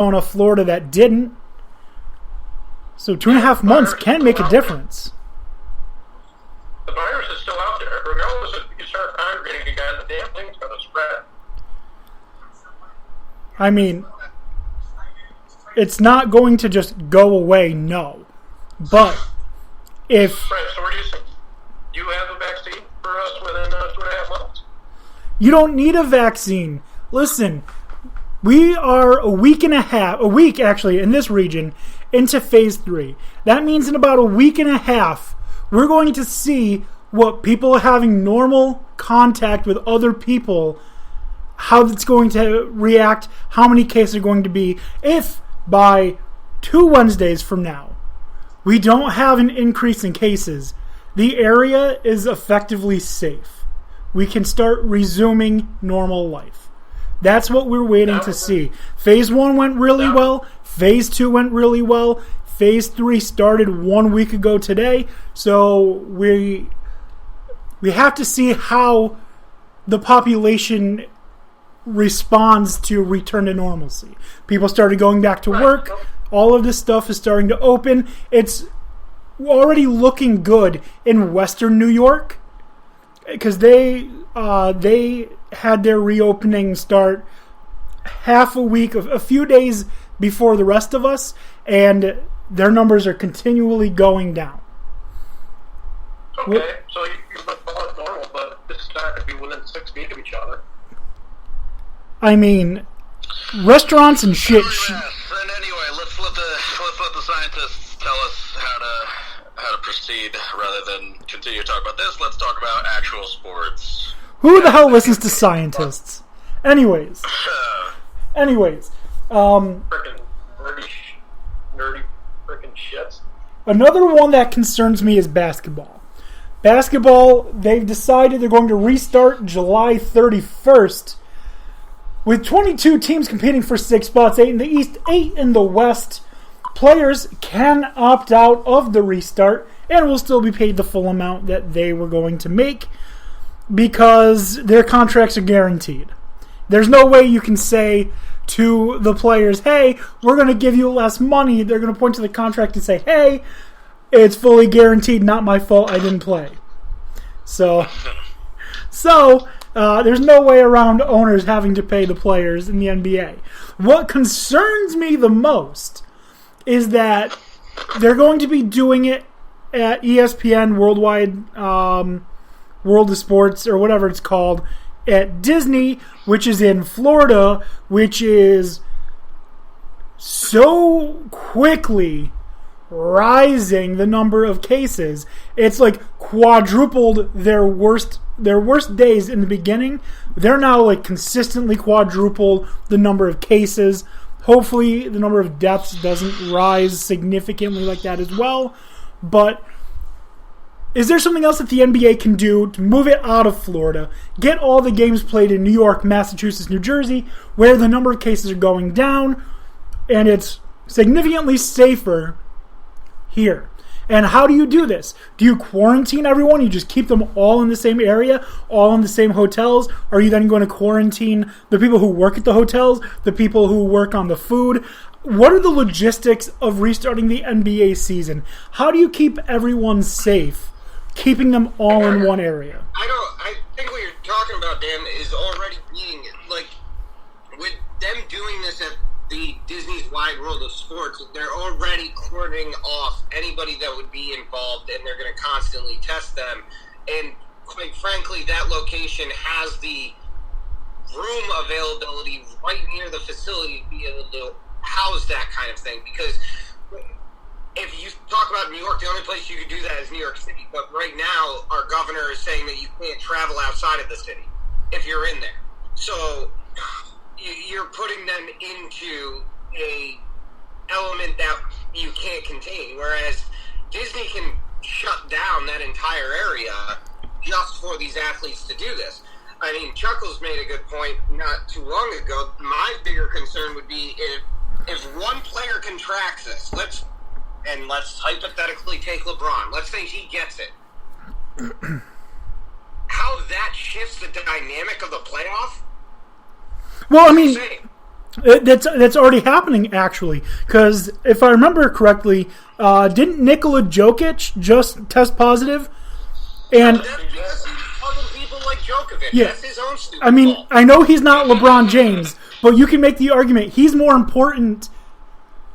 Arizona, Florida that didn't. So 2.5 months can make a difference. The virus is still out there. Regardless if you start congregating again, the damn thing's going to spread. I mean, it's not going to just go away, no. But if... Right, so where do you have a vaccine for us within 2.5 months? You don't need a vaccine. Listen, we are a week actually, in this region, into phase 3. That means in about a week and a half, we're going to see what people are having normal contact with other people, how it's going to react, how many cases are going to be. If by 2 Wednesdays from now, we don't have an increase in cases, the area is effectively safe. We can start resuming normal life. That's what we're waiting to see. Phase 1 went really well. Phase 2 went really well. Phase 3 started 1 week ago today. So we have to see how the population responds to return to normalcy. People started going back to work. All of this stuff is starting to open. It's already looking good in Western New York because they had their reopening start a few days before the rest of us, and their numbers are continually going down. Okay, so you call it normal, but this is not going to be within 6 feet of each other. I mean, restaurants and shit. Yes, and anyway, let's let the scientists tell us how to proceed rather than continue to talk about this. Let's talk about actual sports. Who the hell listens to scientists? Anyways. Frickin' nerdy frickin' shits. Another one that concerns me is basketball. Basketball, they've decided they're going to restart July 31st with 22 teams competing for 6 spots, 8 in the East, 8 in the West. Players can opt out of the restart and will still be paid the full amount that they were going to make because their contracts are guaranteed. There's no way you can say to the players, hey, we're going to give you less money. They're going to point to the contract and say, hey, it's fully guaranteed, not my fault, I didn't play. So there's no way around owners having to pay the players in the NBA. What concerns me the most is that they're going to be doing it at ESPN Worldwide World of Sports, or whatever it's called, at Disney, which is in Florida, which is so quickly rising the number of cases. It's like quadrupled their worst days in the beginning. They're now like consistently quadrupled the number of cases. Hopefully the number of deaths doesn't rise significantly like that as well. But is there something else that the NBA can do to move it out of Florida, get all the games played in New York, Massachusetts, New Jersey, where the number of cases are going down, and it's significantly safer here? And how do you do this? Do you quarantine everyone? You just keep them all in the same area, all in the same hotels? Are you then going to quarantine the people who work at the hotels, the people who work on the food? What are the logistics of restarting the NBA season? How do you keep everyone safe, keeping them all in one area? I think what you're talking about, Dan, is already being, like, with them doing this at the Disney's Wide World of Sports, they're already cordoning off anybody that would be involved, and they're going to constantly test them. And quite frankly, that location has the room availability right near the facility to be able to house that kind of thing. Because if you talk about New York, the only place you could do that is New York City. But right now, our governor is saying that you can't travel outside of the city if you're in there. So you're putting them into a element that you can't contain, whereas Disney can shut down that entire area just for these athletes to do this. I mean, Chuckles made a good point not too long ago. My bigger concern would be if one player contracts this, let's hypothetically take LeBron. Let's say he gets it. How that shifts the dynamic of the playoff? Well, I mean, That's already happening, actually. Because if I remember correctly, didn't Nikola Jokic just test positive? And That's because he's fucking people like Djokovic. Yeah. That's his own stupid I mean, fault. I know he's not LeBron James, but you can make the argument he's more important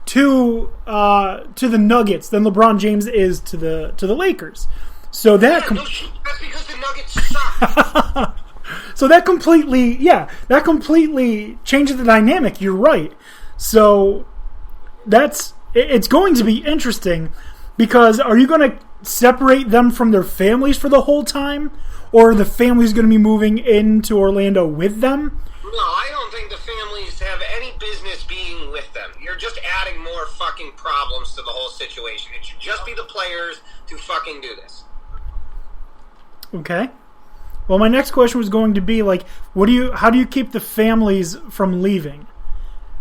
to the Nuggets than LeBron James is to the Lakers. So that Yeah, no shit. That's because the Nuggets suck. so that completely changes the dynamic. You're right. So it's going to be interesting because are you going to separate them from their families for the whole time, or are the families going to be moving into Orlando with them? No, I don't think the families have any business being with them. You're just adding more fucking problems to the whole situation. It should just be the players to fucking do this. Okay. Well, my next question was going to be like, how do you keep the families from leaving?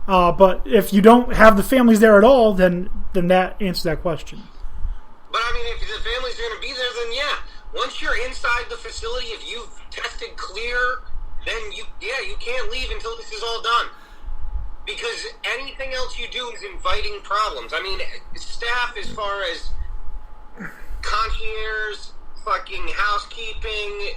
But if you don't have the families there at all, then that answers that question. But I mean, if the families are going to be there, then yeah. Once you're inside the facility, if you've tested clear, then you can't leave until this is all done. Because anything else you do is inviting problems. I mean, staff as far as concierge, fucking housekeeping,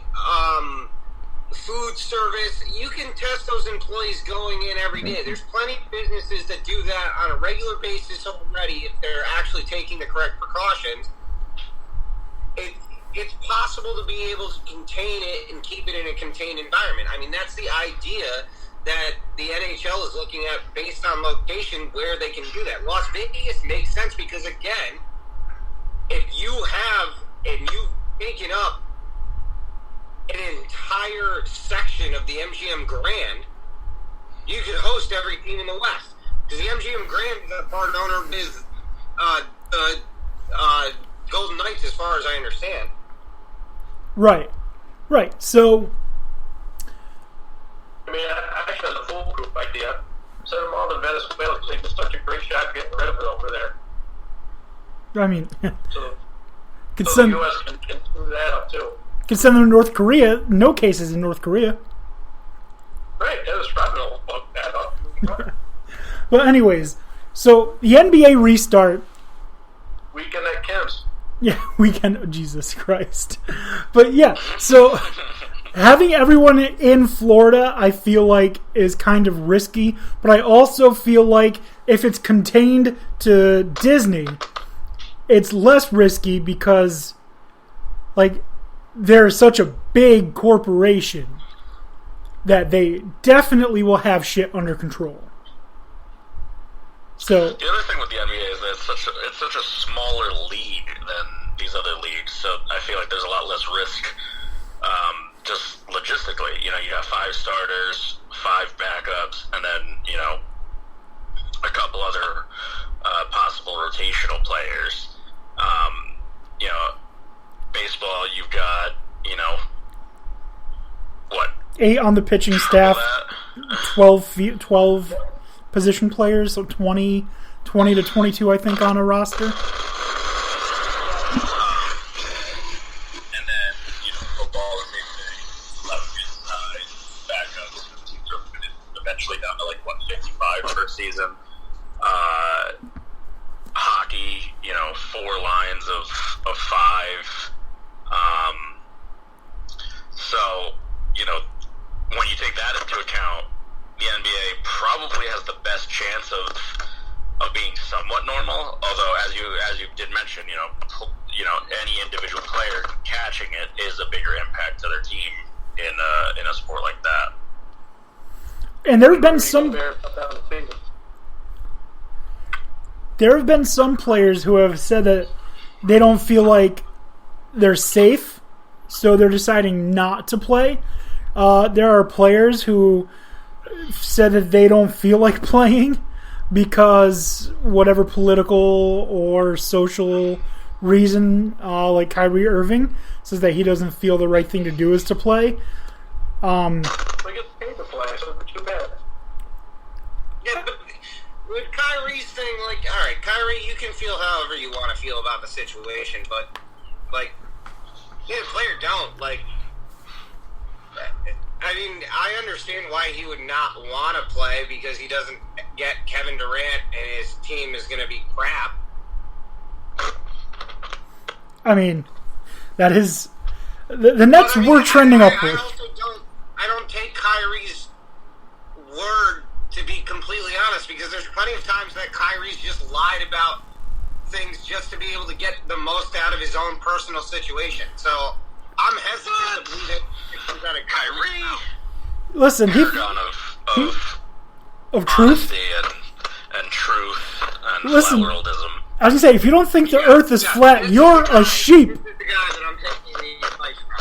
food service, you can test those employees going in every day. There's plenty of businesses that do that on a regular basis already if they're actually taking the correct precautions. It's possible to be able to contain it and keep it in a contained environment. I mean, that's the idea that the NHL is looking at based on location where they can do that. Las Vegas makes sense because, again, if you have and you've taken up an entire section of the MGM Grand, you could host every team in the West. Because the MGM Grand is a part owner with the Golden Knights, as far as I understand. Right. So, I mean, I actually had a foolproof idea. Send them all to Venezuela because they did such a great job getting rid of it over there. I mean, So could the send U.S. can screw that up too. them to North Korea. No cases in North Korea. Right, Dennis Rodman will fuck that up. But anyways, so the NBA restart. Weekend at Kemp's. Yeah, weekend. Oh, Jesus Christ. But yeah, so having everyone in Florida, I feel like is kind of risky. But I also feel like if it's contained to Disney, it's less risky because, like, they're such a big corporation that they definitely will have shit under control. So The other thing with the NBA is that it's such a smaller league than these other leagues, so I feel like there's a lot less risk. Just logistically, you have 5 starters, 5 backups, and then a couple other possible rotational players. Baseball, you've got what? 8 on the pitching staff, 12 position players, so 20 to 22, I think, on a roster. And then, football, the same thing. Left inside, backups. Teams are eventually down to 155 per season. Hockey, 4 lines of 5. So, when you take that into account, the NBA probably has the best chance of being somewhat normal. Although, as you did mention, any individual player catching it is a bigger impact to their team in a sport like that. And there have been some players who have said that they don't feel like they're safe, so they're deciding not to play. There are players who said that they don't feel like playing because whatever political or social reason, like Kyrie Irving says that he doesn't feel the right thing to do is to play. We get paid to play, so it's too bad. Yeah, but with Kyrie's thing, alright, Kyrie, you can feel however you want to feel about the situation, but, the player don't, I mean, I understand why he would not want to play because he doesn't get Kevin Durant and his team is going to be crap. I mean, that is... The Nets were trending upward. I don't take Kyrie's word to be completely honest because there's plenty of times that Kyrie's just lied about things just to be able to get the most out of his own personal situation. So I'm hesitant to believe it comes out of Kyrie. Listen, of truth and truth and listen, flat worldism. I was gonna say, if you don't think the Earth is flat, you're a sheep. This is the guy that I'm taking the advice from.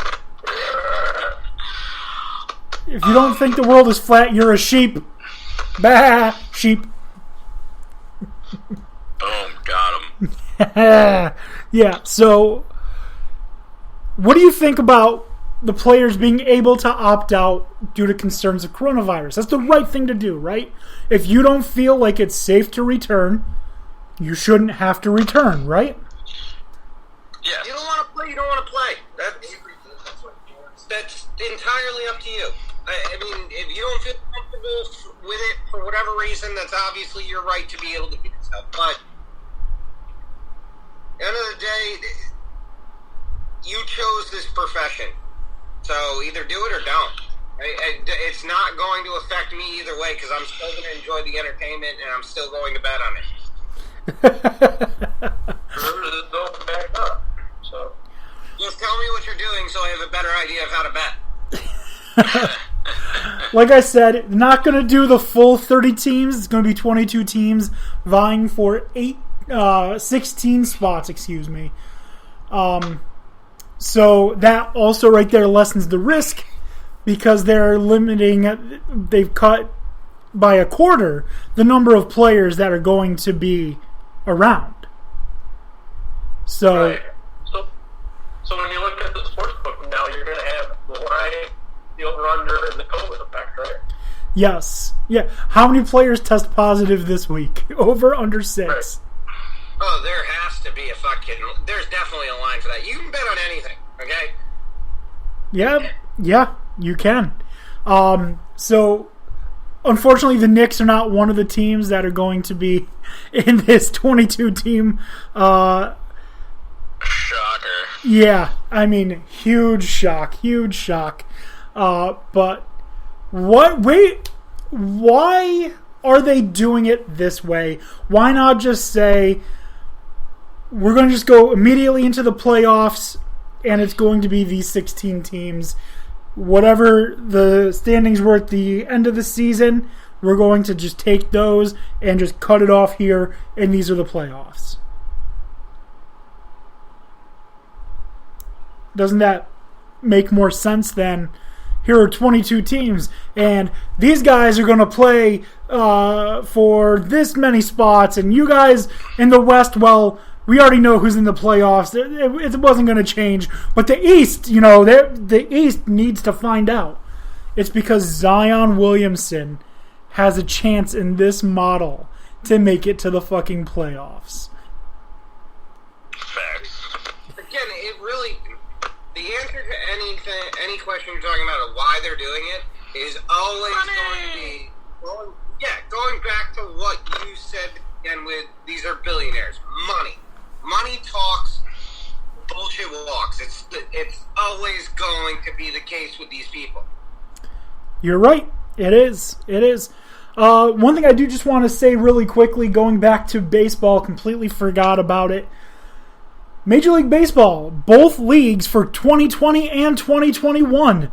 If you don't think the world is flat, you're a sheep. Bah, sheep. Boom, got him. Yeah, so what do you think about the players being able to opt out due to concerns of coronavirus? That's the right thing to do, right? If you don't feel like it's safe to return, you shouldn't have to return, right? Yes. You don't want to play, you don't want to play. That's entirely up to you. I mean, if you don't feel comfortable with it for whatever reason, that's obviously your right to be able to do so. But at the end of the day, you chose this profession. So either do it or don't. It's not going to affect me either way because I'm still going to enjoy the entertainment and I'm still going to bet on it. Don't back up. So just tell me what you're doing so I have a better idea of how to bet. Like I said, not going to do the full 30 teams. It's going to be 22 teams vying for 16 spots, excuse me. So that also right there lessens the risk because they're limiting, they've cut by a quarter the number of players that are going to be around. So, right. So when you look at the sports book now, you're going to have the line, the over-under, and the COVID effect, right? yes. Yeah. How many players test positive this week? Over, under 6. Right. Oh, there has to be there's definitely a line for that. You can bet on anything, okay? Yeah, you can. So, unfortunately, the Knicks are not one of the teams that are going to be in this 22-team. Shocker. Yeah, I mean, huge shock. But why are they doing it this way? Why not just say, we're going to just go immediately into the playoffs, and it's going to be these 16 teams. Whatever the standings were at the end of the season, we're going to just take those and just cut it off here, and these are the playoffs. Doesn't that make more sense than here are 22 teams, and these guys are going to play for this many spots, and you guys in the West, well, we already know who's in the playoffs. It wasn't going to change. But the East, the East needs to find out. It's because Zion Williamson has a chance in this model to make it to the fucking playoffs. Facts. Again, the answer to any question you're talking about of why they're doing it is always going to be going back to what you said again with these are billionaires. Money talks, bullshit walks. It's always going to be the case with these people. You're right. It is. One thing I do just want to say really quickly, going back to baseball, completely forgot about it. Major League Baseball, both leagues for 2020 and 2021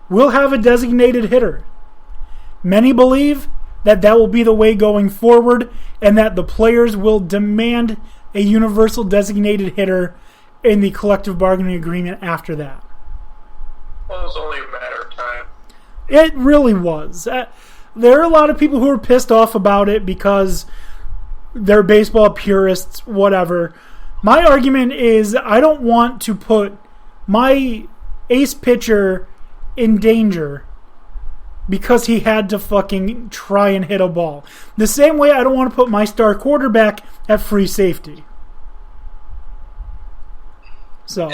will have a designated hitter. Many believe that will be the way going forward and that the players will demand a universal designated hitter in the collective bargaining agreement after that. Well, it was only a matter of time. It really was. There are a lot of people who are pissed off about it because they're baseball purists, whatever. My argument is I don't want to put my ace pitcher in danger because he had to fucking try and hit a ball. The same way I don't want to put my star quarterback at free safety. So,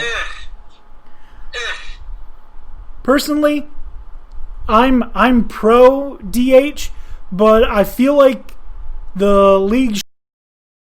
personally, I'm pro DH, but I feel like the league